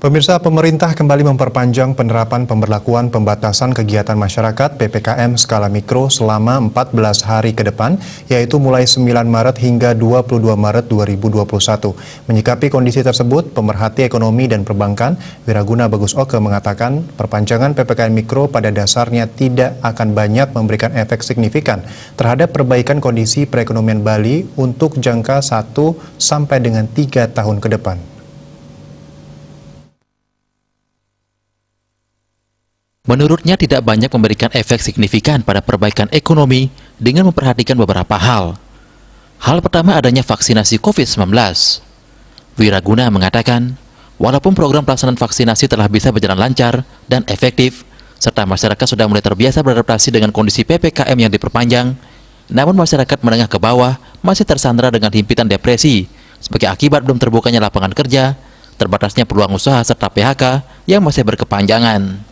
Pemirsa, pemerintah kembali memperpanjang penerapan pemberlakuan pembatasan kegiatan masyarakat PPKM skala mikro selama 14 hari ke depan, yaitu mulai 9 Maret hingga 22 Maret 2021. Menyikapi kondisi tersebut, pemerhati ekonomi dan perbankan, Wiraguna Bagus Oke mengatakan perpanjangan PPKM mikro pada dasarnya tidak akan banyak memberikan efek signifikan terhadap perbaikan kondisi perekonomian Bali untuk jangka 1 sampai dengan 3 tahun ke depan. Menurutnya tidak banyak memberikan efek signifikan pada perbaikan ekonomi dengan memperhatikan beberapa hal. Hal pertama adanya vaksinasi COVID-19. Wiraguna mengatakan, walaupun program pelaksanaan vaksinasi telah bisa berjalan lancar dan efektif, serta masyarakat sudah mulai terbiasa beradaptasi dengan kondisi PPKM yang diperpanjang, namun masyarakat menengah ke bawah masih tersandra dengan himpitan depresi sebagai akibat belum terbukanya lapangan kerja, terbatasnya peluang usaha serta PHK yang masih berkepanjangan.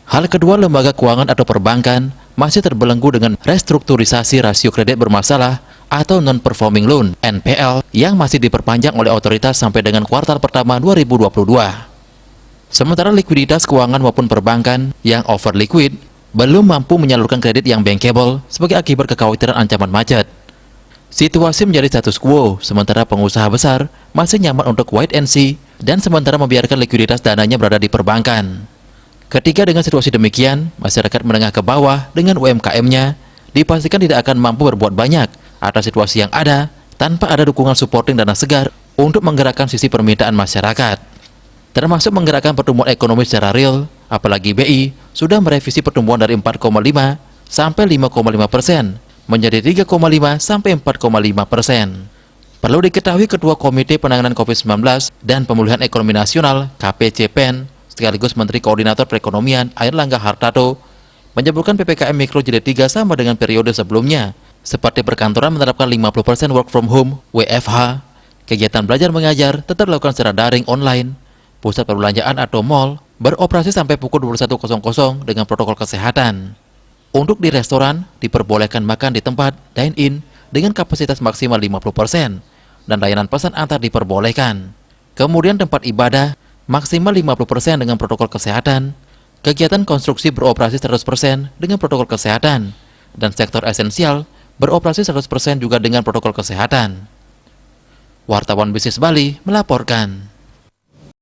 Hal kedua, lembaga keuangan atau perbankan masih terbelenggu dengan restrukturisasi rasio kredit bermasalah atau non-performing loan (NPL) yang masih diperpanjang oleh otoritas sampai dengan kuartal pertama 2022. Sementara likuiditas keuangan maupun perbankan yang over liquid belum mampu menyalurkan kredit yang bankable sebagai akibat kekhawatiran ancaman macet. Situasi menjadi status quo, sementara pengusaha besar masih nyaman untuk wait and see dan sementara membiarkan likuiditas dananya berada di perbankan. Ketika dengan situasi demikian, masyarakat menengah ke bawah dengan UMKM-nya dipastikan tidak akan mampu berbuat banyak atas situasi yang ada tanpa ada dukungan supporting dana segar untuk menggerakkan sisi permintaan masyarakat. Termasuk menggerakkan pertumbuhan ekonomi secara real, apalagi BI sudah merevisi pertumbuhan dari 4,5 sampai 5,5% menjadi 3,5 sampai 4,5%. Perlu diketahui Ketua Komite Penanganan COVID-19 dan Pemulihan Ekonomi Nasional (KPCPEN) sekaligus Menteri Koordinator Perekonomian Airlangga Hartarto menyebutkan PPKM Mikro Jilid 3 sama dengan periode sebelumnya, seperti perkantoran menerapkan 50% work from home (WFH), kegiatan belajar mengajar tetap dilakukan secara daring online, pusat perbelanjaan atau mall beroperasi sampai pukul 21.00 dengan protokol kesehatan. Untuk di restoran, diperbolehkan makan di tempat dine-in dengan kapasitas maksimal 50% dan layanan pesan antar diperbolehkan. Kemudian tempat ibadah maksimal 50% dengan protokol kesehatan, kegiatan konstruksi beroperasi 100% dengan protokol kesehatan, dan sektor esensial beroperasi 100% juga dengan protokol kesehatan. Wartawan Bisnis Bali melaporkan.